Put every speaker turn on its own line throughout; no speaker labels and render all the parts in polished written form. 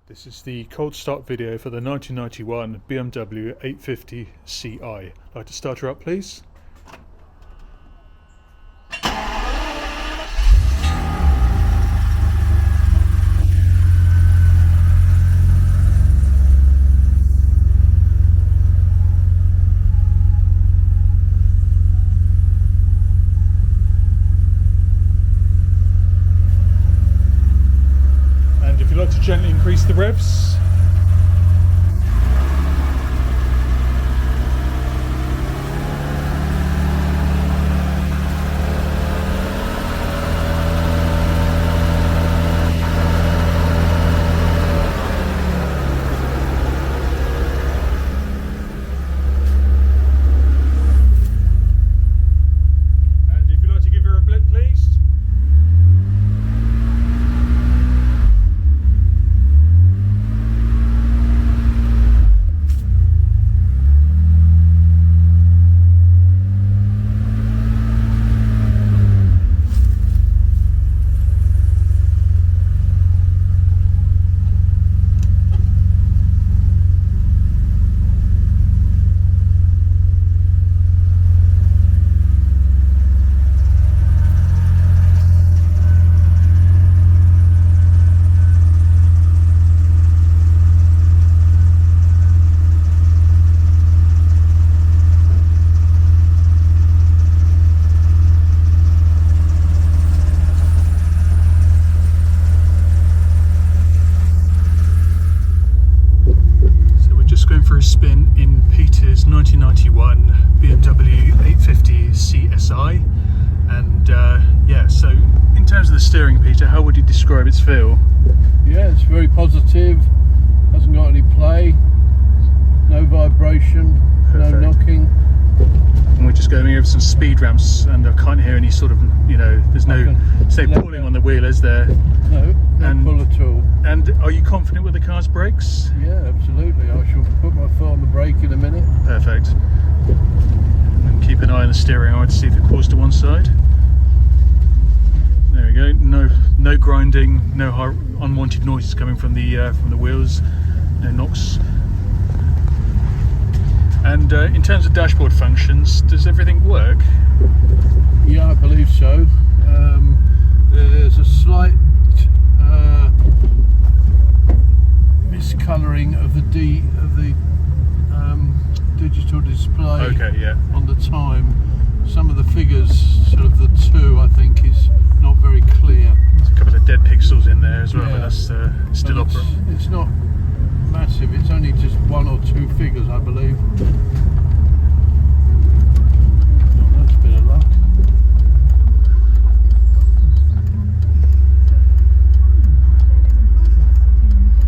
This is the cold start video for the 1991 BMW 850 Ci. I'd like to start her up, please. And if you'd like to gently increase the revs. And if you'd like to give her a blip, please. Going for a spin in Peter's 1991 BMW 850 CSI, and yeah, so in terms of the steering, Peter, how would you describe its feel?
Yeah, it's very positive, hasn't got any play, no vibration,
Perfect.
No knocking.
And we're just going over some speed ramps, and I can't hear any sort of, there's no, say, pulling on the wheel, is there?
No pull at all.
And are you confident with the car's brakes?
Yeah, absolutely. I shall put my foot on the brake in a minute.
Perfect. And keep an eye on the steering arm to see if it pulls to one side. There we go. No grinding, no unwanted noises coming from the wheels. No knocks. And in terms of dashboard functions, does everything work?
Yeah, I believe so. There's a slight miscolouring of the digital display.
Okay, yeah.
On the time, some of the figures, sort of the 2, I think, is not very clear.
There's a couple of dead pixels in there as well,
Yeah.
but that's still operable.
It's not massive. It's only just 1 or 2 figures, I believe. Oh, that's a bit of luck.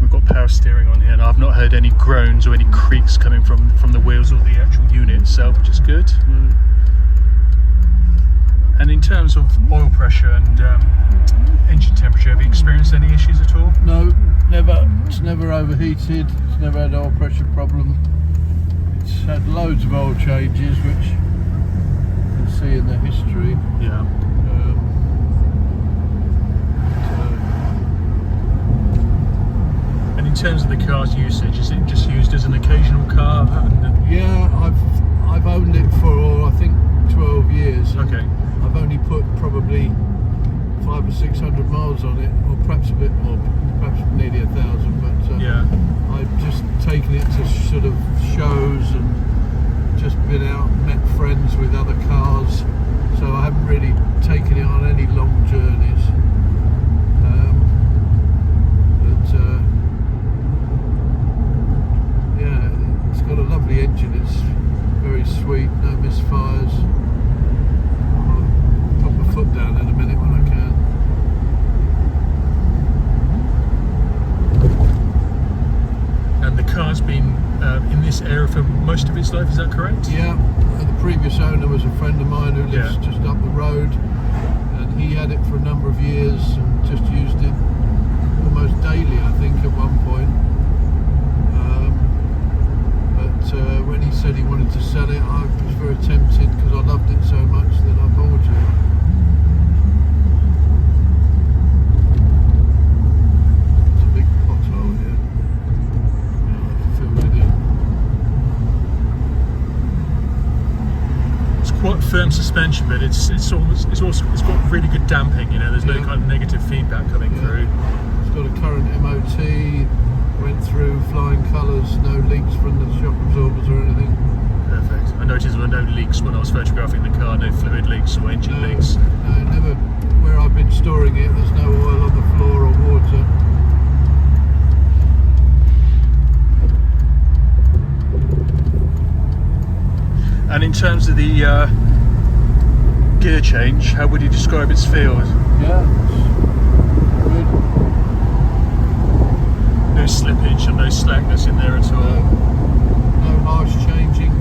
We've got power steering on here, and I've not heard any groans or any creaks coming from the wheels or the actual unit itself, which is good. And in terms of oil pressure and engine temperature, have you experienced any issues at all?
No, never. It's never overheated. It's never had an oil pressure problem. It's had loads of oil changes, which you can see in the history.
Yeah. And in terms of the car's usage, is it just used as an occasional car?
Yeah, I've owned it for, I think, 12 years.
Okay.
I've only put probably 500 or 600 miles on it, or perhaps a bit more, perhaps nearly 1,000. But
yeah,
I've just taken it to sort of shows and just been out, met friends with other cars. So I haven't really taken it on any long journeys. Yeah, it's got a lovely engine. It's very sweet, no misfires. I'll put my foot down in a minute when I can.
and the car's been in this area for most of its life, is that correct?
Yeah, the previous owner was a friend of mine who lives just up the road, and he had it for a number of years and just used it almost daily, I think, at one point. But when he said he wanted to sell it, I was very tempted because I loved it so much that I bought it. There's a big pothole here.
suspension, but it's got really good damping. You know, there's no
Yeah.
kind of negative feedback coming
Yeah.
through.
It's got a current MOT, went through flying colours, no leaks from the shock absorbers or anything.
Perfect. I noticed there were no leaks when I was photographing the car. No fluid leaks or engine leaks.
No, never. Where I've been storing it, there's no oil on the floor or water.
And in terms of the gear change, how would you describe its feel?
Yeah, it's good.
No slippage and no slackness in there at all.
No harsh changing.